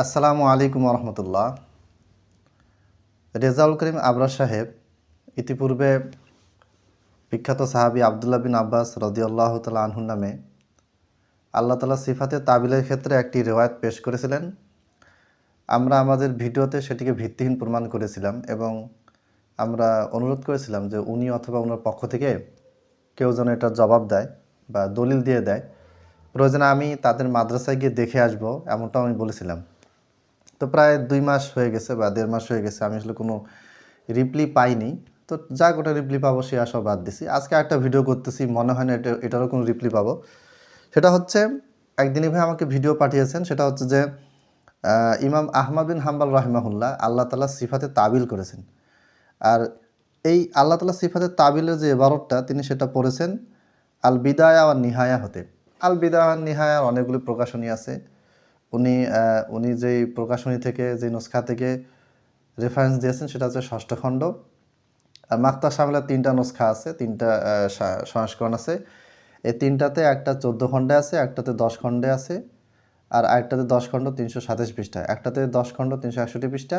আসসালামু আলাইকুম রহমতুল্লাহ। রেজাউল করিম আবরার সাহেব ইতিপূর্বে বিখ্যাত সাহাবী আবদুল্লাহ বিন আব্বাস রাদিয়াল্লাহু তাআলা আনহু নামে আল্লাহ তাআলা সিফাতে তাবিলের ক্ষেত্রে একটি রিওয়ায়াত পেশ করেছিলেন। আমরা আমাদের ভিডিওতে সেটিকে ভিত্তিহীন প্রমাণ করেছিলাম এবং আমরা অনুরোধ করেছিলাম যে উনি অথবা ওনার পক্ষ থেকে কেউ যেন এটার জবাব দেয় বা দলিল দিয়ে দেয়। প্রয়োজনে আমি তাদের মাদ্রাসায় গিয়ে দেখে আসব, এমনটাও আমি বলেছিলাম। তো প্রায় 2 মাস হয়ে গেছে বা 1.5 মাস হয়ে গেছে, আমি আসলে কোনো রিপ্লাই পাইনি। তো যা গোটা রিপ্লাই পাবো সে আশা বাদ দিছি। আজকে একটা ভিডিও করতেছি, মনে হয় না এটারও কোনো রিপ্লাই পাবো। সেটা হচ্ছে, একদিনই ভাই আমাকে ভিডিও পাঠিয়েছেন, সেটা হচ্ছে যে ইমাম আহমদ বিন হাম্বল রাহিমাহুল্লাহ আল্লাহ তাআলা সিফাতে তাবিল করেছেন। আর এই আল্লাহ তাআলা সিফাতে তাবিলের যে ইবারতটা তিনি সেটা পড়েছেন আল বিদায়া ওয়ান নিহায়া হতে। আল বিদায়া ওয়ান নিহায়ার অনেকগুলি প্রকাশনী আছে। উনি যেই প্রকাশনী থেকে, যে নুসখা থেকে রেফারেন্স দিয়েছেন সেটা হচ্ছে ষষ্ঠ খণ্ড। আর মাক্তা শামিলার 3টা নুসখা আছে, 3টা সংস্করণ আছে। এই 3টাতে একটা 14 খণ্ডে আছে, একটাতে 10 খণ্ডে আছে, আর আরেকটাতে 10 খণ্ড 327 পৃষ্ঠা, একটাতে 10 খণ্ড 361 পৃষ্ঠা,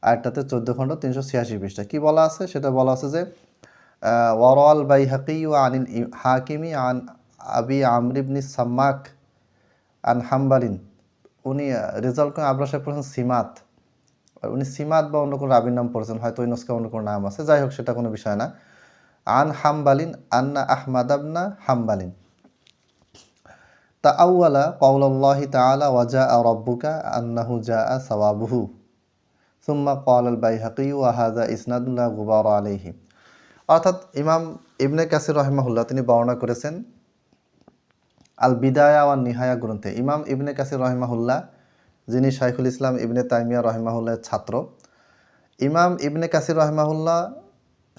আরেকটাতে 14 খণ্ড 386 পৃষ্ঠা। কি বলা আছে? সেটা বলা আছে যে ওয়ারাল বাইহাকি ওয়া আনিল হাকিমি আন আবি আমর ইবনে সাম্মাক আন হাম্বালিন। উনি রেজাল্ট করে আবরার সাহেব পড়েছেন সিমাত, উনি সিমাত বা অন্য কোনো রাবির নাম পড়েছেন, হয়তো ওই নুসখা অন্য কোনো নাম আছে, যাই হোক সেটা কোনো বিষয় না। আন হাম্বালিন আন্না আহমাদ আবনা হাম্বালিন তাআওয়ালা কওলাল্লাহি তাআলা ওয়াজা রাব্বুকা আন্নাহু জাআ সাওয়াবুহু সুম্মা ক্বালাল বাইহাকি ওয়া হাযা ইসনাদুন লা গুবারা আলাইহি। অর্থাৎ ইমাম ইবনে কাসির রাহিমাহুল্লাহ তিনি বর্ণনা করেছেন আল বিদায়া ওয়ান নিহায়া গ্রন্থে। ইমাম ইবনে কাসির রাহিমাহুল্লাহ, যিনি শাইখুল ইসলাম ইবনে তাইমিয়া রাহিমাহুল্লাহের ছাত্র, ইমাম ইবনে কাসির রাহিমাহুল্লাহ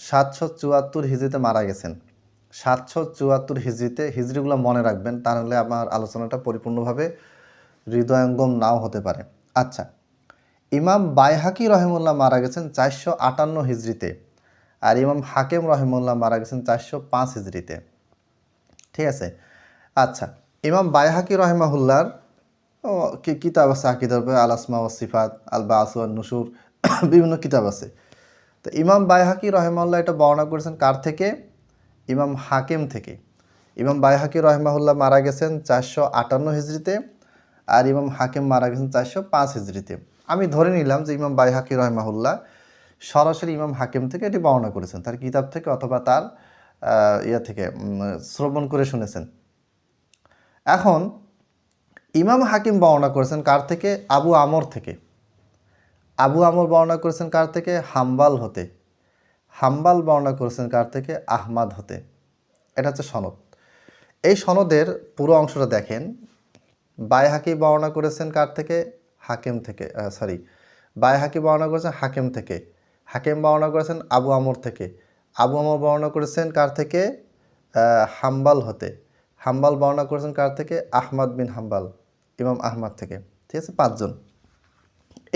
774 হিজরিতে মারা গেছেন। 774 হিজরিতে, হিজরিগুলো মনে রাখবেন, তা নাহলে আমার আলোচনাটা পরিপূর্ণভাবে হৃদয়ঙ্গম নাও হতে পারে। আচ্ছা, ইমাম বাইহাকি রহিমুল্লাহ মারা গেছেন 458 হিজরিতে, আর ইমাম হাকেম রহিমুল্লাহ মারা গেছেন 405 হিজরিতে। ঠিক আছে। আচ্ছা, ইমাম বাইহাকি রহিমাহুল্লাহর কিতাব আছে, আকিদার আল আসমা ওয়াস সিফাত, আল বাস ওয়ান নুশুর, বিভিন্ন কিতাব আছে। তো ইমাম বাইহাকি রহিমাহুল্লাহ এটা বর্ণনা করেছেন কার থেকে? ইমাম হাকেম থেকে। ইমাম বাইহাকি রহিমাহুল্লাহ মারা গেছেন 458 হিজরিতে, আর ইমাম হাকেম মারা গেছেন 405 হিজরিতে। আমি ধরে নিলাম যে ইমাম বাইহাকি রহিমাহুল্লাহ সরাসরি ইমাম হাকেম থেকে এটি বর্ণনা করেছেন, তার কিতাব থেকে অথবা তার ইয়া থেকে শ্রবণ করে শুনেছেন। এখন ইমাম হাকিম বর্ণনা করেছেন কার থেকে? আবু আমর থেকে। আবু আমর বর্ণনা করেছেন কার থেকে? হাম্বাল হতে। হাম্বাল বর্ণনা করেছেন কার থেকে? আহমাদ হতে। এটা হচ্ছে সনদ। এই সনদের পুরো অংশটা দেখেন। বাইহাকি বর্ণনা করেছেন কার থেকে? হাকিম থেকে, বাইহাকি বর্ণনা করেছেন হাকিম থেকে। হাকিম বর্ণনা করেছেন আবু আমর থেকে। আবু আমর বর্ণনা করেছেন কার থেকে? হাম্বাল হতে। হাম্বাল বর্ণনা করেছেন কার থেকে? আহমদ বিন হাম্বাল, ইমাম আহমদ থেকে। ঠিক আছে, 5 জন।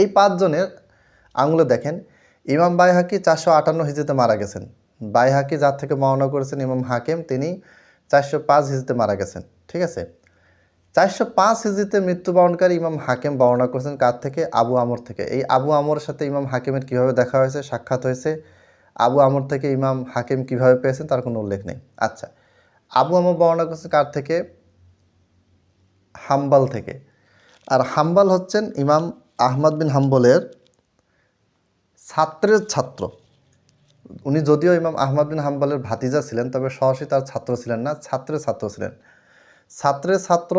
এই 5 জনের আঙুলে দেখেন, ইমাম বাইহাকি 458 হিজরিতে মারা গেছেন। বাইহাকি যার থেকে বর্ণনা করেছেন ইমাম হাকিম, তিনি 405 হিজরিতে মারা গেছেন। ঠিক আছে। 405 হিজরিতে মৃত্যুবরণকারী ইমাম হাকিম বর্ণনা করেছেন কার থেকে? আবু আমর থেকে। এই আবু আমরের সাথে ইমাম হাকিমের কীভাবে দেখা হয়েছে, সাক্ষাৎ হয়েছে, আবু আমর থেকে ইমাম হাকিম কীভাবে পেয়েছেন তার কোনো উল্লেখ নেই। আচ্ছা, আবু আমর বর্ণনা করেছেন কার থেকে? হাম্বাল থেকে। আর হাম্বাল হচ্ছেন ইমাম আহমদ বিন হাম্বলের ছাত্রের ছাত্র। উনি যদিও ইমাম আহমদ বিন হাম্বলের ভাতিজা ছিলেন, তবে সরাসরি তার ছাত্র ছিলেন না, ছাত্রের ছাত্র ছিলেন। ছাত্রের ছাত্র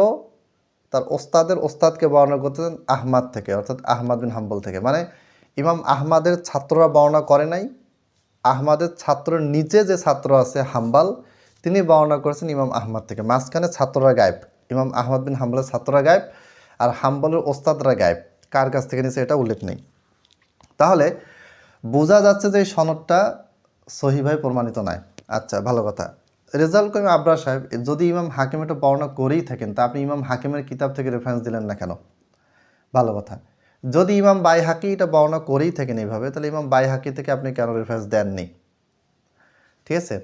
তার ওস্তাদের ওস্তাদকে বর্ণনা করতেছেন আহমাদ থেকে, অর্থাৎ আহমদ বিন হাম্বল থেকে। মানে ইমাম আহমাদের ছাত্ররা বর্ণনা করে নাই, আহমাদের ছাত্রের নিচে যে ছাত্র আছে হাম্বাল, তিনি বর্ণনা করেছেন ইমাম আহমদ থেকে। মাঝখানে ছাত্ররা গায়েব, ইমাম আহমদ বিন হাম্বলের ছাত্ররা গায়েব, আর হাম্বলের ওস্তাদরা গায়েব। কার কাছ থেকে নিচে এটা উল্লেখ নেই। তাহলে বোঝা যাচ্ছে যে এই সনদটা সহিভাবে প্রমাণিত নয়। আচ্ছা, ভালো কথা। রেজাউল করিম আবরার সাহেব যদি ইমাম হাকিম এটা বর্ণনা করেই থাকেন, তা আপনি ইমাম হাকিমের কিতাব থেকে রেফারেন্স দিলেন না কেন? ভালো কথা। যদি ইমাম বাইহাকি এটা বর্ণনা করেই থাকেন এইভাবে, তাহলে ইমাম বাইহাকি থেকে আপনি কেন রেফারেন্স দেননি? ঠিক আছে,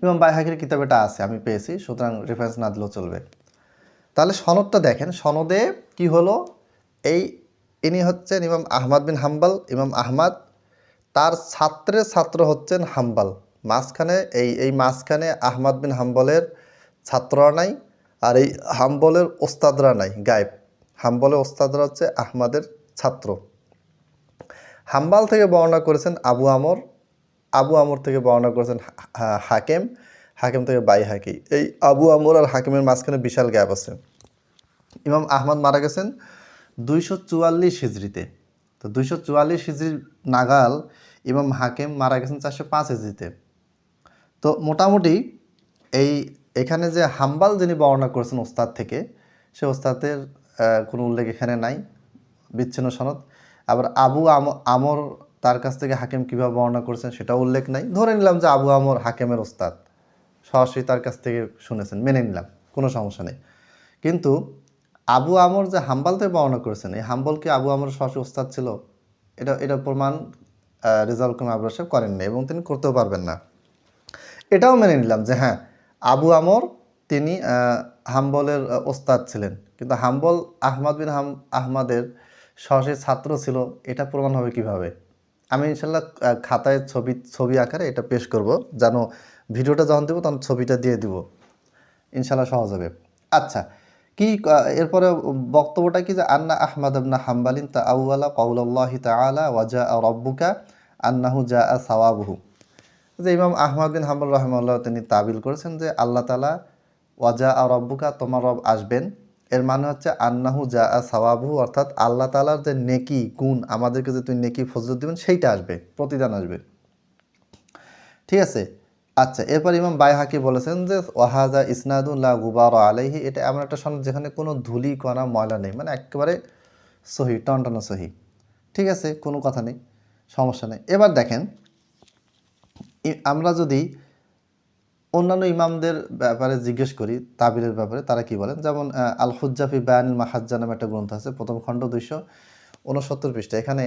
ইমাম বাইহাকির কিতাব এটা আছে, আমি পেয়েছি, সুতরাং রেফারেন্স না দিলেও চলবে। তাহলে সনদটা দেখেন, সনদে কি হলো? এই ইনি হচ্ছেন ইমাম আহমদ বিন হাম্বল। ইমাম আহমদ তার ছাত্রের ছাত্র হচ্ছেন হাম্বল। মাঝখানে এই মাঝখানে আহমদ বিন হাম্বলের ছাত্ররা নাই, আর এই হাম্বলের ওস্তাদরা নাই, গায়েব। হাম্বলের ওস্তাদরা হচ্ছে আহমদের ছাত্র। হাম্বাল থেকে বর্ণনা করেছেন আবু আমর, আবু আমর থেকে বর্ণনা করেছেন হাকেম, হাকেম থেকে বাইহাকি। এই আবু আমর আর হাকিমের মাঝখানে বিশাল গ্যাপ আছে। ইমাম আহমদ মারা গেছেন 244 হিজরিতে। তো 244 হিজরি নাগাল ইমাম হাকিম মারা গেছেন 405 হিজরিতে। তো মোটামুটি এখানে যে হাম্বাল যিনি বর্ণনা করেছেন ওস্তাদ থেকে, সে ওস্তাদের কোনো উল্লেখ এখানে নাই, বিচ্ছিন্ন সনদ। আবার আবু আমর তার কাছ থেকে হাকিম কীভাবে বর্ণনা করেছেন সেটাও উল্লেখ নাই। ধরে নিলাম যে আবু আমর হাকিমের ওস্তাদ, সরাসরি তার কাছ থেকে শুনেছেন, মেনে নিলাম, কোনো সমস্যা নেই। কিন্তু আবু আমর যে হাম্বাল থেকে বর্ণনা করেছেন, এই হাম্বল কি আবু আমর সরাসরি ওস্তাদ ছিল? এটা প্রমাণ রেজাউল করিম আবরার সাহেব করেননি, এবং তিনি করতেও পারবেন না। এটাও মেনে নিলাম যে হ্যাঁ, আবু আমর তিনি হাম্বলের ওস্তাদ ছিলেন, কিন্তু হাম্বল আহমদ বিন আহমদের সরাসরি ছাত্র ছিল। এটা প্রমাণ হবে কিভাবে? আমি ইনশাল্লাহ খাতায় ছবি আকারে এটা পেশ করব, যেন ভিডিওটা যখন দেবো তখন ছবিটা দিয়ে দিব, ইনশাল্লাহ সহজ হবে। আচ্ছা, কি এরপরে বক্তব্যটা কি যে আন্না আহমদ ইবনে হাম্বালিন তাআওয়ালা কাউলাল্লাহি তাআলা ওয়াজা রাব্বুকা আন্নাহু জাআ সাওয়াবুহু। যে ইমাম আহমদ বিন হাম্বল রাহিমাহুল্লাহ তিনি তাবিল করেছেন যে আল্লাহ তাআলা ওয়াজা রাব্বুকা, তোমার রব আসবেন, এর মানে হচ্ছে আন্নাহু জাআ সাওয়াবুহু, অর্থাৎ আল্লাহ তাআলার যে নেকি গুণ, আমাদেরকে যে তুমি নেকি ফজিলত দিবেন সেইটা আসবে, প্রতিদান আসবে। ঠিক আছে। আচ্ছা, এরপর ইমাম বাইহাকি বলেছেন যে ওয়াহাজা ইসনাদুন লা গুবার আলাইহি, এটা এমন একটা সনদ যেখানে কোনো ধুলি কণা ময়লা নেই, মানে একেবারে সহি, টনটনা সহি। ঠিক আছে, কোনো কথা নেই, সমস্যা নেই। এবার দেখেন, আমরা যদি অন্যান্য ইমামদের ব্যাপারে জিজ্ঞেস করি, তাবিরের ব্যাপারে তারা কি বলেন, যেমন আল হুজ্জাফি বায়ানুল মাহাজ্জা নামে একটা গ্রন্থ আছে, প্রথম খণ্ড 269 পৃষ্ঠা। এখানে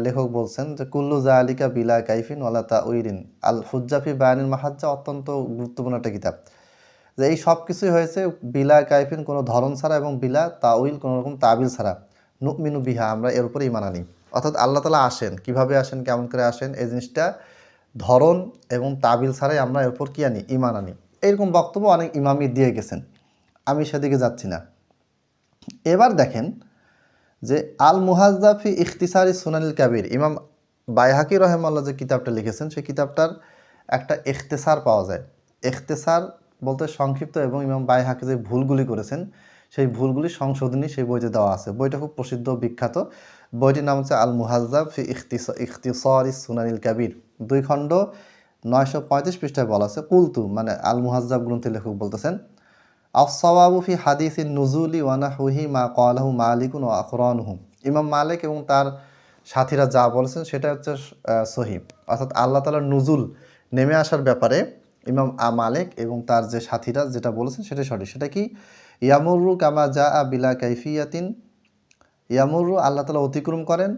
লেখক বলছেন যে কুল্লু জালিকা বিলা কাইফিন ওয়ালা তাউইলিন। আল হুজ্জাফি বায়ানুল মাহাজ্জা অত্যন্ত গুরুত্বপূর্ণ একটা কিতাব, যে এই সব কিছুই হয়েছে বিলা কাইফিন, কোনো ধরন ছাড়া, এবং বিলা তাউইল, কোনো রকম তাবিল ছাড়া। নুমিনু বিহা, আমরা এর উপরে ইমান আনি। অর্থাৎ আল্লাহ তাআলা আসেন, কিভাবে আসেন, কেমন করে আসেন, এই জিনিসটা ধরন এবং তাবিল ছাড়াই আমরা এর উপর কি আনি, ইমান আনি। এরকম বক্তব্য অনেক ইমামই দিয়ে গেছেন, আমি সেদিকে যাচ্ছি না। এবার দেখেন যে আল মুহাজ্জাফি ইখতিসারি সুনানিল কাবির, ইমাম বাইহাকি রহমাল্লাহ যে কিতাবটা লিখেছেন, সেই কিতাবটার একটা ইখতেসার পাওয়া যায়। ইখতেসার বলতে সংক্ষিপ্ত, এবং ইমাম বাইহাকি যে ভুলগুলি করেছেন সেই ভুলগুলি সংশোধনী সেই বইতে দেওয়া আছে। বইটা খুব প্রসিদ্ধ, বিখ্যাত। বইটির নাম হচ্ছে আল মুহাজ্জাব ফি ইখতিসারি সুনানিল কাবির, 2 খণ্ড 935 পৃষ্ঠায় বলা আছে। কুলতু, মানে আল মুহাজ্জাব গ্রন্থের লেখক বলতেছেন, আস-সাওয়াবু ফি হাদিসিন নুজুলি ওয়া নাহউহি মা ক্বালাহু মালিকুন ওয়া আকরানুহু। ইমাম মালিক এবং তার সাথীরা যা বলেছেন সেটা হচ্ছে সহিহ। অর্থাৎ আল্লাহ তাআলার নুজুল, নেমে আসার ব্যাপারে ইমাম মালিক এবং তার যে সাথীরা যেটা বলেছেন সেটাই সঠিক। সেটা কি, ইয়ামুরু কামা জাআ বিলা কাইফিয়াতিন, ইয়ামুরু আল্লাহ তাআলা অতিক্রম করেন,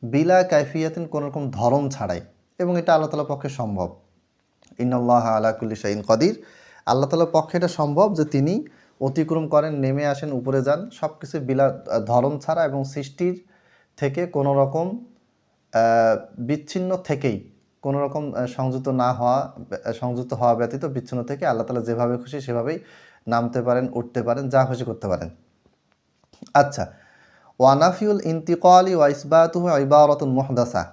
বিলা কাইফিয়াতিন কোনো রকম ধরন ছাড়াই, এবং এটা আল্লাহ তাআলার পক্ষে সম্ভব। ইন্নাল্লাহা আলা কুল্লি শাইইন কাদির, আল্লাহ তাআলার পক্ষে এটা সম্ভব যে তিনি অতিক্রম করেন, নেমে আসেন, উপরে যান, সব কিছু বিলা ধরন ছাড়া, এবং সৃষ্টির থেকে কোনো রকম বিচ্ছিন্ন থেকেই, কোনো রকম সংযুক্ত হওয়া ব্যতীত, বিচ্ছিন্ন থেকে আল্লাহ তাআলা যেভাবে খুশি সেভাবেই নামতে পারেন, উঠতে পারেন, যা খুশি করতে পারেন। আচ্ছা, ওয়ানাফিউল ইন্তিকালি ওয়া ইসবাতুহু ইবারাতুন মুহদাসা,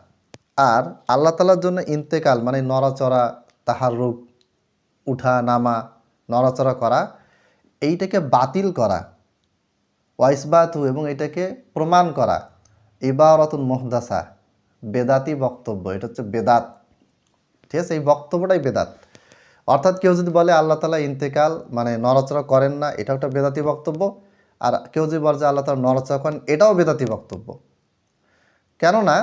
আর আল্লাহ তাআলার জন্য ইন্তেকাল মানে নড়াচড়া, তাহাররুক, উঠা নামা, নড়াচড়া করা, এইটাকে বাতিল করা, ওয়াইসবাতু, এবং এটাকে প্রমাণ করা, ইবারাতুন মুহদাসা, বেদাতি বক্তব্য, এটা হচ্ছে বেদাত। ঠিক আছে, এই বক্তব্যটাই বেদাত। অর্থাৎ কেউ যদি বলে আল্লাহ তাআলা ইন্তেকাল মানে নড়াচড়া করেন না, এটাও একটা বেদাতি বক্তব্য। আর কেউ যদি বলে যে আল্লাহ তাআলা নড়াচড়া করেন, এটাও বেদাতি বক্তব্য। কেননা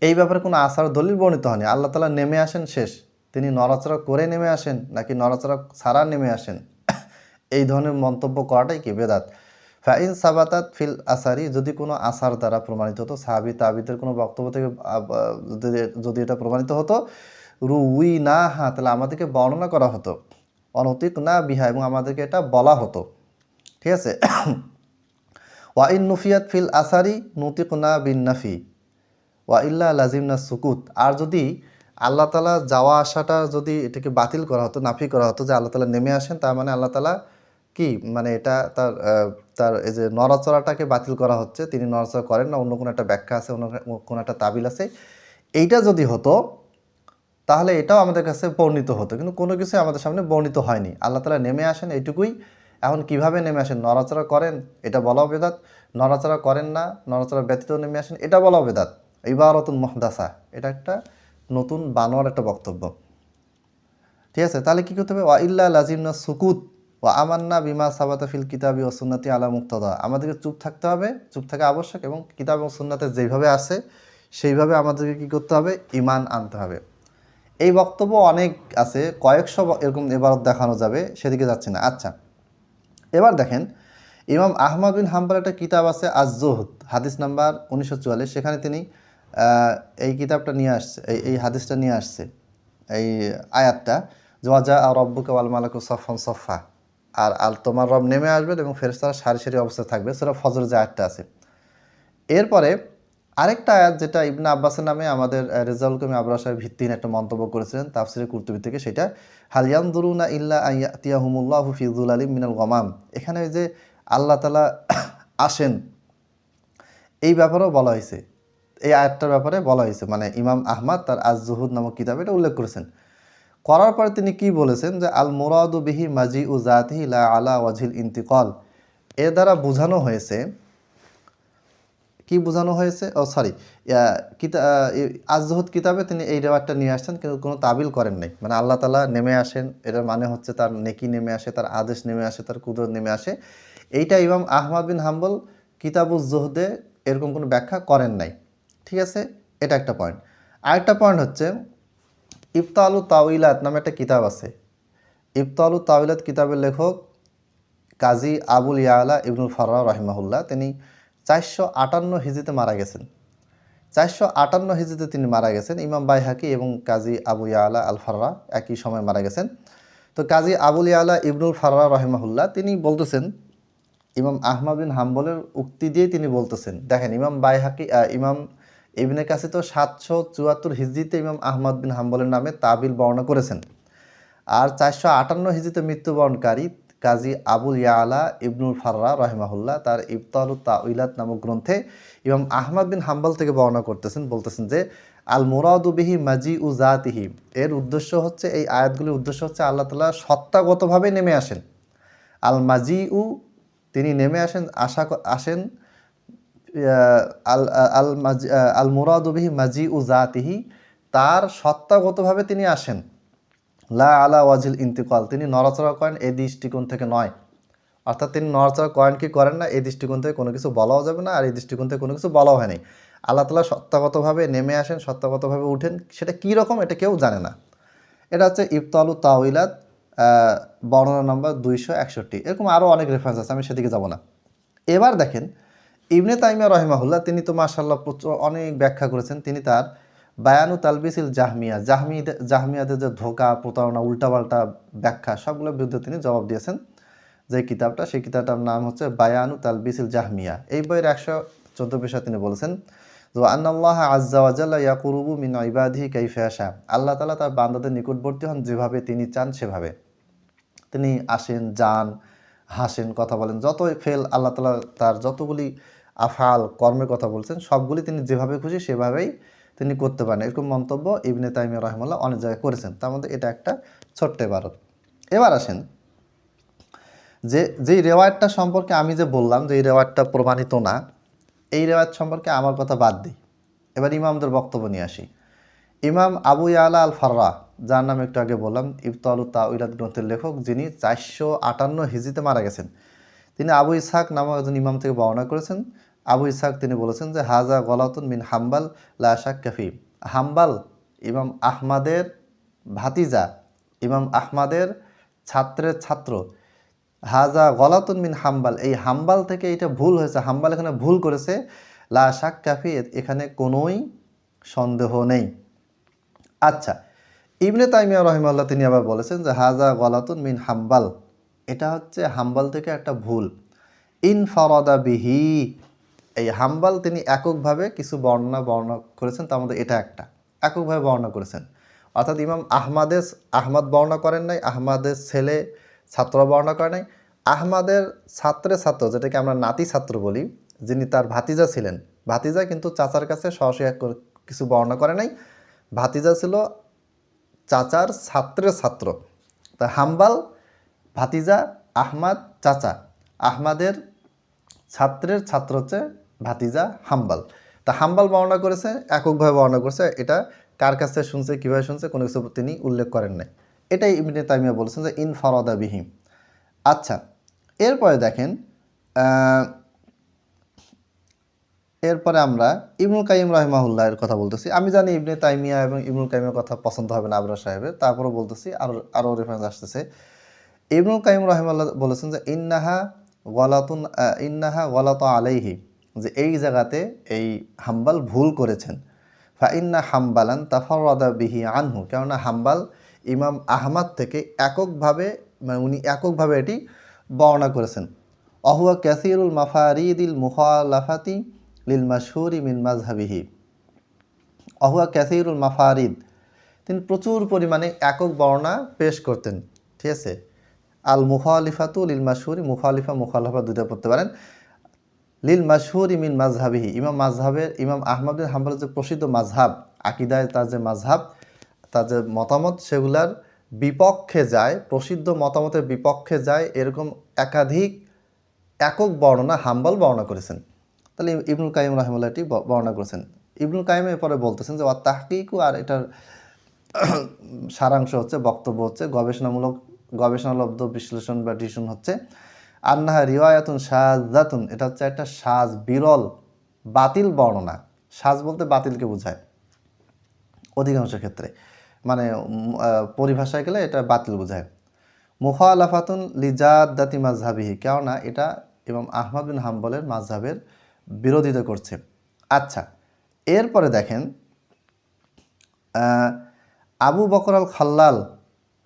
এই ব্যাপারে কোনো আসার দলিল বর্ণিত হয়নি। আল্লাহ তাআলা নেমে আসেন শেষ, তিনি নড়াচড়া করে নেমে আসেন নাকি নড়াচড়া ছাড়া নেমে আসেন, এই ধরনের মন্তব্য করাটাই কি বেদাত। ফাইন সাবাতাত ফিল আসারি, যদি কোনো আসার দ্বারা প্রমাণিত হতো, সাহাবী তাবিদের কোনো বক্তব্য থেকে যদি এটা প্রমাণিত হতো, রুই না হা, তাহলে আমাদেরকে বর্ণনা করা হতো, অনতিক না বিহা, এবং আমাদেরকে এটা বলা হতো। ঠিক আছে, ওয়া ইন নুফিয়াত ফিল আসারি নুতিকনা বিন নাফি ওয়া ইল্লা লাজিমনা সুকুত। আর যদি আল্লাহ তালা যাওয়া আসাটা যদি এটাকে বাতিল করা হতো, নাফি করা হতো যে আল্লাহ তালা নেমে আসেন, তার মানে আল্লাহ তালা কি, মানে এটা তার তার এই যে নড়াচড়াটাকে বাতিল করা হচ্ছে, তিনি নড়াচড়া করেন না, অন্য কোনো একটা ব্যাখ্যা আছে, অন্য কোনো একটা তাবিল আছে, এইটা যদি হতো তাহলে এটাও আমাদের কাছে বর্ণিত হতো। কিন্তু কোনো কিছু আমাদের সামনে বর্ণিত হয়নি। আল্লাহ তালা নেমে আসেন এইটুকুই। এখন কিভাবে নেমে আসেন, নড়াচড়া করেন এটা বলাও বেদাত, নড়াচড়া করেন না, নড়াচড়া ব্যতীত নেমে আসেন এটা বলাও বেদাত। ইবারাতুন মুহদাসা, এটা একটা নতুন বানোয়ার একটা বক্তব্য। ঠিক আছে, তাহলে কী করতে হবে? ওয়া ইল্লা লাজিমনা সুকুত ওয়া আমান্না বিমা সাবাতা ফিল কিতাবি ও সুন্নাতি আলা মুক্তাদা। আমাদেরকে চুপ থাকতে হবে, চুপ থাকা আবশ্যক, এবং কিতাব এবং সুন্নাতে যেভাবে আছে সেইভাবে আমাদেরকে কী করতে হবে? ঈমান আনতে হবে। এই বক্তব্য অনেক আছে, কয়েকশো এরকম এবারত দেখানো যাবে, সেদিকে যাচ্ছে না। আচ্ছা, এবার দেখেন ইমাম আহমদ বিন হাম্বল একটা কিতাব আছে আজ-জুহদ, হাদিস নাম্বার 1944, সেখানে তিনি এই কিতাবটা নিয়ে আসছে, এই হাদিসটা নিয়ে আসছে, এই আয়াতটা, ওয়াজা আর রব্বুকা ওয়াল মালাকু সফফান সফফা, আর তোমার রব নেমে আসবেন এবং ফেরেশতারা সারি সারি অবস্থায় থাকবে, সূরা ফজর যে আয়াতটা আছে। এরপরে আরেকটা আয়াত যেটা ইবনে আব্বাসের নামে আমাদের রেজাউল করিম আবরার সাহেব ভিত্তিহীন একটা মন্তব্য করেছিলেন তাফসিরে কুরতুবী থেকে, সেটা হাল ইয়ানজুরুনা ইল্লা আন ইয়াতিয়াহুমুল্লাহু ফি যুলালিম মিনাল গামাম। এখানে ওই যে আল্লাহ তাআলা আসেন এই ব্যাপারেও বলা হয়েছে, এই আয়াতটার ব্যাপারে বলা হয়েছে, মানে ইমাম আহমদ তার আজ-জুহুদ নামক কিতাবে এটা উল্লেখ করেছেন। করার পরে তিনি কি বলেছেন যে আল মুরাদু বিহি মাজিউ জাতিহি লা আলা ওয়াজহিল ইন্তিকাল। এর দ্বারা বোঝানো হয়েছে, কি বোঝানো হয়েছে, ও সরি, আজ-জুহুদ কিতাবে তিনি এই রেওয়ায়তটা নিয়ে আসছেন, কিন্তু কোনো তাবিল করেন নাই। মানে আল্লাহ তাআলা নেমে আসেন, এটার মানে হচ্ছে তার নেকি নেমে আসে, তার আদেশ নেমে আসে, তার কুদরত নেমে আসে। এইটা ইমাম আহমদ বিন হাম্বল কিতাবুজ-জুহদে এরকম কোনো ব্যাখ্যা করেন নাই। ঠিক আছে, এটা একটা পয়েন্ট। আরেকটা পয়েন্ট হচ্ছে ইবতালু তাউইলাত নামে একটা কিতাব আছে। ইবতালু তাউইলাত কিতাবের লেখক কাজী আবুল ইয়ালা ইবনুল ফাররা রাহিমাহুল্লাহ, তিনি 458 হিজরিতে মারা গেছেন। 458 হিজরিতে তিনি মারা গেছেন। ইমাম বাইহাকি এবং কাজী আবু ইয়ালা আল ফাররা একই সময় মারা গেছেন। তো কাজী আবুল ইয়ালা ইবনুল ফাররা রাহিমাহুল্লাহ তিনি বলতেছেন, ইমাম আহমদ বিন হাম্বলের উক্তি দিয়ে তিনি বলতেছেন, দেখেন ইমাম বাইহাকি ইমাম ইবনে কাসির তো 774 হিজরিতে ইমাম আহমদ বিন হাম্বলের নামে তাবিল বর্ণনা করেছেন, আর 458 হিজরিতে মৃত্যুবরণকারী কাজী আবুল ইয়ালা ইবনুল ফাররা রাহিমাহুল্লাহ তার ইবতালুত তাউইলাত নামক গ্রন্থে ইমাম আহমদ বিন হাম্বল থেকে বর্ণনা করতেছেন, বলতেছেন যে আল মুরাদু বিহি মাজিউ জাতিহি, এর উদ্দেশ্য হচ্ছে, এই আয়াতগুলির উদ্দেশ্য হচ্ছে আল্লাহ তাআলা সত্তাগতভাবে নেমে আসেন। আল মাজিউ, তিনি নেমে আসেন, আসেন, আল আল আল মুরাদু বিহি মাজিউ জাতিহি, তার সত্তাগতভাবে তিনি আসেন। লা আলা ওয়াজিল ইন্তিকাল, তিনি নড়াচড়া করেন এই দৃষ্টিকোণ থেকে নয়। অর্থাৎ তিনি নড়াচড়া করেন কি করেন না এই দৃষ্টিকোণ থেকে কোনো কিছু বলাও যাবে না, আর এই দৃষ্টিকোণ থেকে কোনো কিছু বলাও হয়নি। আল্লাহ তাআলা সত্তাগতভাবে নেমে আসেন, সত্তাগতভাবে উঠেন, সেটা কী রকম এটা কেউ জানে না। এটা হচ্ছে ইবতালু তাউইলাত বর্ণনা নম্বর 261। এরকম আরও অনেক রেফারেন্স আছে, আমি সেদিকে যাব না। এবার দেখেন ইবনে তাইমিয়া রহিমাহুল্লাহ তিনি তো মাশাআল্লাহ অনেক ব্যাখ্যা করেছেন। তিনি তার বায়ানু তালবিসিল জাহমিয়া, জাহমিয়াদের যে ধোঁকা, প্রতারণা, উল্টাপাল্টা ব্যাখ্যা, সবগুলোর বিরুদ্ধে তিনি জবাব দিয়েছেন। যে কিতাবটা, সেই কিতাবটার নাম হচ্ছে বায়ানু তালবিসিল জাহমিয়া। এই বইয়ের 114 পৃষ্ঠা তিনি বলেছেন যে আন্নাল্লাহ আজ্জা ওয়া জাল্লা ইয়াকুরুবু মিন ইবাদিহি কাইফা ইয়াশা, আল্লাহ তাআলা তার বান্দাদের নিকটবর্তী হন যেভাবে তিনি চান সেভাবে। তিনি আসেন, যান, হাসেন, কথা বলেন, যত ফেল আল্লাহ তাআলা তার যতগুলি আফআল কর্মের কথা বলছেন সবগুলি তিনি যেভাবে খুশি সেভাবেই তিনি করতে পারেন, এরকম মন্তব্য ইবনে তাইমিয়া রাহিমাহুল্লাহ অনেক জায়গায় করেছেন। তার মধ্যে এটা একটা ছোট্ট ইবারত। এবার আসেন যেই রেওয়ায়তটা সম্পর্কে আমি যে বললাম যে এই রেওয়ায়তটা প্রমাণিত না, এই রেওয়ায়ত সম্পর্কে আমার কথা বাদ দিই, এবার ইমামদের বক্তব্য নিয়ে আসি। ইমাম আবু ইয়ালা আল ফাররা, যার নাম একটু আগে বললাম, ইবতালু তাউইলাত গ্রন্থের লেখক, যিনি 458 হিজরিতে মারা গেছেন, তিনি আবু ইসহাক নামক একজন ইমাম থেকে বর্ণনা করেছেন। আবু ইসহাক তিনি বলেছেন যে হাজা গলাতুন মিন হাম্বাল লা শাক্কা ফি, হাম্বাল ইমাম আহমাদের ভাতিজা, ইমাম আহমাদের ছাত্রের ছাত্র, হাজা গলাতুন মিন হাম্বাল, এই হাম্বাল থেকে এটা ভুল হয়েছে, হাম্বাল এখানে ভুল করেছে, লা শাক্কা ফি, এখানে কোনোই সন্দেহ নেই। আচ্ছা, ইবনে তাইমিয়া রহিমাহুল্লাহ তিনি আবার বলেছেন যে হাজা গলাতুন মিন হাম্বাল, এটা হচ্ছে হাম্বাল থেকে একটা ভুল। ইনফারাদা বিহি, এই হাম্বাল তিনি এককভাবে কিছু বর্ণনা করেছেন, তার মধ্যে এটা একটা এককভাবে বর্ণনা করেছেন। অর্থাৎ ইমাম আহমদ বর্ণনা করেন নাই, আহমদের ছেলে ছাত্ররা বর্ণনা করে নাই, আহমদের ছাত্র যেটাকে আমরা নাতি ছাত্র বলি, যিনি তার ভাতিজা ছিলেন, ভাতিজা কিন্তু চাচার কাছে সরাসরি কিছু বর্ণনা করে নাই, ভাতিজা ছিল চাচার ছাত্র। তা হাম্বাল ভাতিজা, আহমাদ চাচা, আহমাদের ছাত্রের ছাত্র হচ্ছে ভাতিজা হাম্বাল। তা হাম্বাল বর্ণনা করেছে, এককভাবে বর্ণনা করেছে, এটা কার কাছে শুনছে, কীভাবে শুনছে, কোনো কিছু তিনি উল্লেখ করেন নাই। এটাই ইবনে তাইমিয়া বলেছেন যে ইনফারাদা বিহি। আচ্ছা, এরপরে দেখেন, এরপরে আমরা ইবনুল কাইয়িম রাহিমাহুল্লাহ এর কথা বলতেছি। আমি জানি ইবনে তাইমিয়া এবং ইবনুল কাইয়িমের কথা পছন্দ হবে না আবরার সাহেবের, তারপরেও বলতেছি, আরও রেফারেন্স আসতেছে। ইবনুল কাইয়িম রাহিমাহুল্লাহ বলেছেন যে ইন্নাহা গলাত আলাইহি, যে এই জায়গাতে এই হাম্বাল ভুল করেছেন। ফা ইন্না হাম্বালান তাফাররাদা বিহি আনহু, কেননা হাম্বাল ইমাম আহমদ থেকে এককভাবে, মানে উনি এককভাবে এটি বর্ণনা করেছেন। অহুয়া কাসিরুল মাফারিদিল মুখালাফাতি লিল মাশহুরি মিন মাজহাবিহি, অহুয়া কাসিরুল মাফারিদ, তিনি প্রচুর পরিমাণে একক বর্ণনা পেশ করতেন। ঠিক আছে, আল মুখালিফাতু লিল মাশহুরি, মুখালিফা দুইটা পড়তে পারেন, লিল মাশহুরি মিন মাজহাবিহি, ইমাম আহমদ বিন হাম্বলের যে প্রসিদ্ধ মাযহাব, আকীদায় তার যে মাযহাব, তার যে মতামত, সেগুলার বিপক্ষে যায়, প্রসিদ্ধ মতামতের বিপক্ষে যায়, এরকম একাধিক একক বর্ণনা হাম্বল বর্ণনা করেছেন। তাহলে ইবনুল কাইয়িম রাহিমাহুল্লাহ এটি বর্ণনা করেছেন। ইবনুল কাইয়িম এরপরে বলতেছেন যে ওয়া তাহকিকু, আর এটার সারাংশ হচ্ছে, বক্তব্য হচ্ছে, গবেষণালব্ধ বিশ্লেষণ বা ডিসিশন হচ্ছে, আন্নাহা রিওয়ায়াতুন শাযাতুন, এটা হচ্ছে একটা শায, বিরল, বাতিল বর্ণনা। শায বলতে বাতিলকে বোঝায় অধিকাংশ ক্ষেত্রে, মানে পরিভাষায় গেলে এটা বাতিল বোঝায়। মুখালাফাতুন লিজাদ্দাতি মাজহাবিহি, কেননা এটা ইমাম আহমদ বিন হাম্বলের মাজহাবের বিরোধিতা করছে। আচ্ছা, এরপরে দেখেন আবু বকর আল খাল্লাল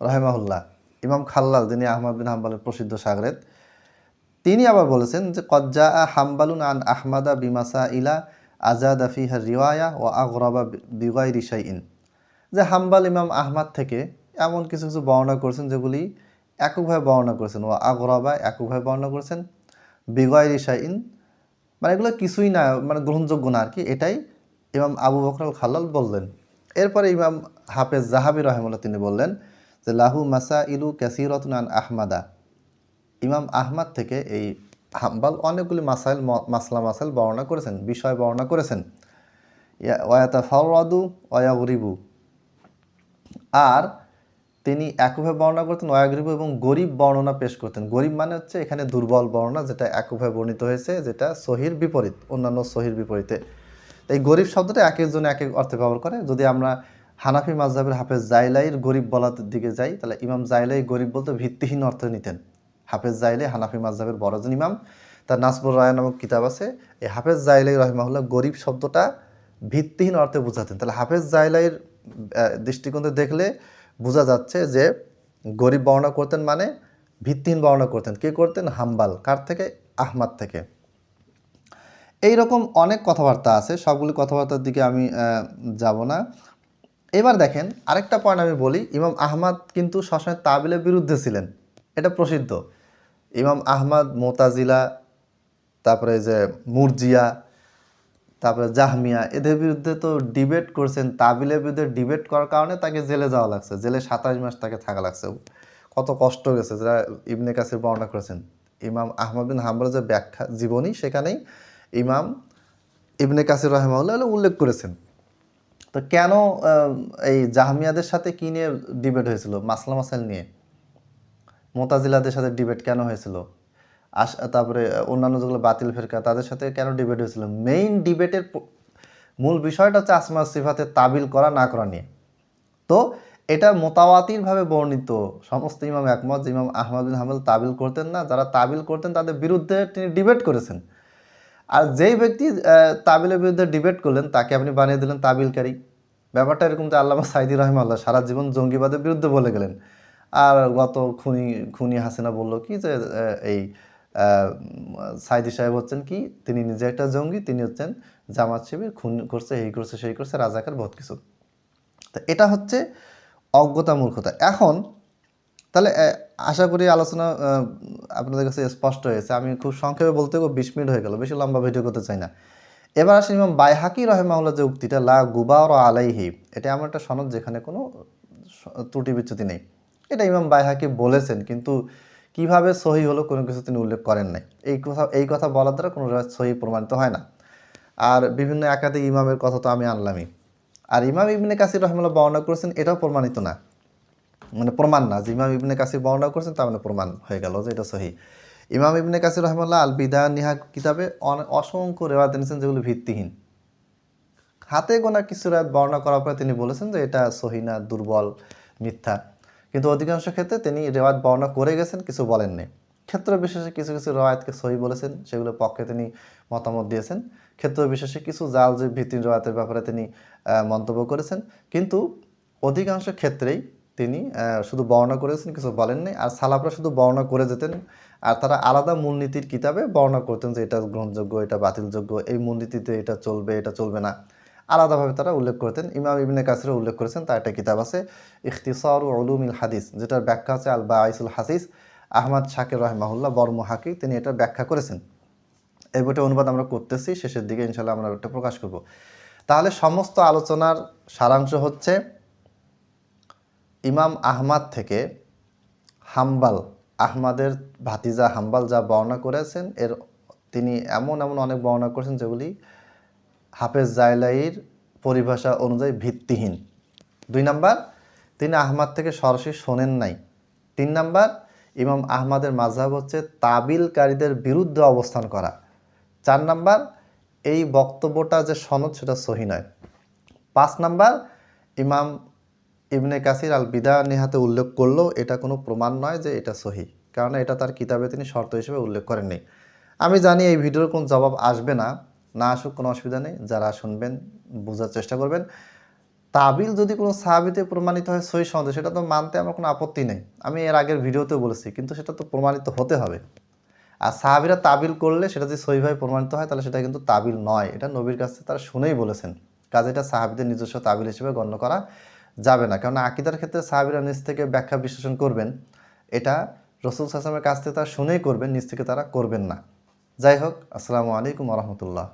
রাহিমাহুল্লাহ, ইমাম খাল্লাল, যিনি আহমদ বিন হাম্বলের প্রসিদ্ধ শাগরেদ, তিনি আবার বলেছেন যে কজ্জা হাম্বালুন আন আহমাদা বিমাসা ইলা আজাদা ফিহা রিওয়ায়া ও আগরাবা বিগাইরি শাইইন, যে হাম্বাল ইমাম আহমদ থেকে এমন কিছু কিছু বর্ণনা করেছেন যেগুলি এককভাবে বর্ণনা করেছেন, ও আগরাবা এককভাবে বর্ণনা করেছেন, বিগাইরি শাইইন, মানে এগুলো কিছুই না, মানে গ্রহণযোগ্য না আর কি, এটাই ইমাম আবু বকর আল খাল্লাল বললেন। এরপরে ইমাম হাফেজ জাহাবি রহমাল্লাহ তিনি বললেন যে লাহু মাসা ইলু কাসিরাতুন আন আহমাদা, ইমাম আহমদ থেকে এই হাম্বাল অনেকগুলি মাসাইল বর্ণনা করেছেন, বিষয় বর্ণনা করেছেন। ওয়াতাফাররাদু ওয়াগরিবু, আর তিনি এককভাবে বর্ণনা করতেন, ওয়াগরিবু, এবং গরিব বর্ণনা পেশ করতেন। গরিব মানে হচ্ছে এখানে দুর্বল বর্ণনা, যেটা এককভাবে বর্ণিত হয়েছে, যেটা সহির বিপরীত, অন্যান্য সহির বিপরীতে। এই গরিব শব্দটা এক একজন এক এক অর্থে ব্যবহার করে। যদি আমরা হানাফি মাযহাবের হাফেজ জাইলাইর গরিব বলার দিকে যাই, তাহলে ইমাম জাইলাই গরিব বলতে ভিত্তিহীন অর্থ নিতেন। হাফেজ জাইলাই হানাফি মাযহাবের বড়জন ইমাম, তার নাসবুর রায়া নামক কিতাব আছে। এই হাফেজ জাইলাই রহিমাহুল্লাহ গরিব শব্দটা ভিত্তিহীন অর্থে বোঝাতেন। তাহলে হাফেজ জাইলাইর দৃষ্টিকোণ থেকে দেখলে বোঝা যাচ্ছে যে গরিব বর্ণনা করতেন মানে ভিত্তিহীন বর্ণনা করতেন। কে করতেন? হাম্বাল। কার থেকে? আহমদ থেকে। এই রকম অনেক কথাবার্তা আছে, সবগুলি কথাবার্তার দিকে আমি যাব না। এবার দেখেন আরেকটা পয়েন্ট আমি বলি, ইমাম আহমদ কিন্তু সবসময় তাবিলের বিরুদ্ধে ছিলেন, এটা প্রসিদ্ধ। ইমাম আহমদ মোতাজিলা, তারপরে যে মুরজিয়া, তারপরে জাহমিয়া, এদের বিরুদ্ধে তো ডিবেট করছেন। তাবিলের বিরুদ্ধে ডিবেট করার কারণে তাকে জেলে যাওয়া লাগছে, জেলে 27 মাস তাকে থাকা লাগছে। কত কষ্ট গেছে, যারা ইবনে কাসির বর্ণনা করেছেন। ইমাম আহমদ বিন হাম্বলের যে ব্যাখ্যা জীবনী, সেখানেই ইমাম ইবনে কাসির রাহিমাহুল্লাহ উল্লেখ করেছেন। তো কেন এই জাহমিয়াদের সাথে কি নিয়ে ডিবেট হয়েছিল? মাসলা মাসাইল নিয়ে। মোতাজিলাদের সাথে ডিবেট কেন হয়েছিল? তারপরে অন্যান্য যেগুলো বাতিল ফেরকা, তাদের সাথে কেন ডিবেট হয়েছিল? মেইন ডিবেটের মূল বিষয়টা হচ্ছে আসমা সিফাতের তাবিল করা না করা নিয়ে। তো এটা মোতাওয়াতিরভাবে বর্ণিত, সমস্ত ইমাম একমত যে ইমাম আহমদ বিন হাম্বল তাবিল করতেন না। যারা তাবিল করতেন তাদের বিরুদ্ধে তিনি ডিবেট করেছেন। আর যেই ব্যক্তি তাবিলের বিরুদ্ধে ডিবেট করলেন, তাকে আপনি বানিয়ে দিলেন তাবিলকারী। ব্যাপারটা এরকম যে আল্লামা সাইদি রহিমাহুল্লাহ সারা জীবন জঙ্গিবাদের বিরুদ্ধে বলে গেলেন, আর গত খুনি হাসিনা বলল কি যে এই সাইদি সাহেব হচ্ছেন কি, তিনি নিজে একটা জঙ্গি, তিনি হচ্ছেন জামাত শিবির, খুন করছে, এই করছে, সেই করছে, রাজাকার, বহুত কিছু। তো এটা হচ্ছে অজ্ঞতা, মূর্খতা। এখন তাহলে আশা করি আলোচনা আপনাদের কাছে স্পষ্ট হয়েছে। আমি খুব সংক্ষেপে বলতে 20 মিনিট হয়ে গেল, বেশি লম্বা ভিডিও করতে চাই না। এবার আসেন ইমাম বাইহাকি রাহিমাহুল্লাহ যে উক্তিটা লা গুবার আলাইহি, এটা এমন একটা সনদ যেখানে কোনো ত্রুটি বিচ্যুতি নেই। এটা ইমাম বাইহাকি বলেছেন, কিন্তু কিভাবে সহি হলো কোনো কিছু তিনি উল্লেখ করেন নাই। এই কথা বলার দ্বারা কোনো সহি প্রমাণিত হয় না। আর বিভিন্ন একাধিক ইমামের কথা তো আমি আনলামই। আর ইমাম ইবনে কাসির রাহিমাহুল্লাহ বর্ণনা করেছেন, এটাও প্রমাণিত না, মানে প্রমাণ না যে ইমাম ইবনে কাসির বর্ণনা করেছেন তার মানে প্রমাণ হয়ে গেল যে এটা সহি। ইমাম ইবনে কাসির রাহিমাহুল্লাহ আল বিদা নিহা কিতাবে অসংখ্য রেওয়ায়াত এনেছেন যেগুলো ভিত্তিহীন। হাতে গোনা কিছু রাত বর্ণনা করার পরে তিনি বলেছেন যে এটা সহি না, দুর্বল, মিথ্যা। কিন্তু অধিকাংশ ক্ষেত্রে তিনি রেওয়ায়াত বর্ণনা করে গেছেন, কিছু বলেননি। ক্ষেত্র বিশেষে কিছু কিছু রেওয়ায়াতকে সহি বলেছেন, সেগুলোর পক্ষে তিনি মতামত দিয়েছেন। ক্ষেত্র বিশেষে কিছু জাল যে ভিত্তিহীন রেওয়ায়াতের ব্যাপারে তিনি মন্তব্য করেছেন। কিন্তু অধিকাংশ ক্ষেত্রেই তিনি শুধু বর্ণনা করেছেন, কিছু বলেননি। আর সালাফরা শুধু বর্ণনা করে যেতেন, আর তারা আলাদা মূলনীতির কিতাবে বর্ণনা করতেন যে এটা গ্রহণযোগ্য, এটা বাতিলযোগ্য, এই মূলনীতিতে এটা চলবে, এটা চলবে না, আলাদাভাবে তারা উল্লেখ করতেন। ইমাম ইবনে কাসির উল্লেখ করেছেন, তার একটা কিতাব আছে ইখতিসারু উলুমিল হাদিস, যেটার ব্যাখ্যা আছে আল বাঈসুল হাসিস। আহমদ শাকির রাহিমাহুল্লাহ বরমুহাকি তিনি এটা ব্যাখ্যা করেছেন। এই বইটা অনুবাদ আমরা করতেছি, শেষের দিকে ইনশাল্লাহ আমরা এটা প্রকাশ করব। তাহলে সমস্ত আলোচনার সারাংশ হচ্ছে, ইমাম আহমদ থেকে হাম্বাল, আহমদের ভাতিজা হাম্বাল যা বর্ণনা করেছেন, তিনি এমন এমন অনেক বর্ণনা করেছেন যেগুলি হাফেজ জাইলাইর পরিভাষা অনুযায়ী ভিত্তিহীন। 2 নাম্বার, তিনি আহমদ থেকে সরাসরি শোনেন নাই। 3 নাম্বার, ইমাম আহমদের মাযহাব হচ্ছে তাবিলকারীদের বিরুদ্ধে অবস্থান করা। 4 নাম্বার, এই বক্তব্যটা যে সনদ সেটা সহি নয়। 5 নাম্বার, ইমাম ইবনে কাসির আল বিদা নিহাতে উল্লেখ করলেও এটা কোনো প্রমাণ নয় যে এটা সহি, কারণ এটা তার কিতাবে তিনি শর্ত হিসেবে উল্লেখ করেননি। আমি জানি এই ভিডিওর কোনো জবাব আসবে না, না আসুক, কোনো অসুবিধা নেই। যারা শুনবেন বোঝার চেষ্টা করবেন। তাবিল যদি কোনো সাহাবিতে প্রমাণিত হয় সহি সনদে, সেটা তো মানতে আমার কোনো আপত্তি নেই। আমি এর আগের ভিডিওতেও বলেছি, কিন্তু সেটা তো প্রমাণিত হতে হবে। আর সাহাবিরা তাবিল করলে সেটা যদি সহিভাবে প্রমাণিত হয়, তাহলে সেটা কিন্তু তাবিল নয়, এটা নবীর কাছ থেকে তারা শুনেই বলেছেন। কাজে এটা সাহাবিদের নিজস্ব তাবিল হিসেবে গণ্য করা যাবে না, কারণ আকীদার ক্ষেত্রে সাহাবিরা নিজ থেকে ব্যাখ্যা বিশ্লেষণ করবেন, এটা রাসূল সাল্লাল্লাহু আলাইহি ওয়াসাল্লামের কাছ থেকে তারা শুনেই করবেন, নিজ থেকে তারা করবেন না। যাই হোক, আসসালামু আলাইকুম ওয়া রাহমাতুল্লাহ।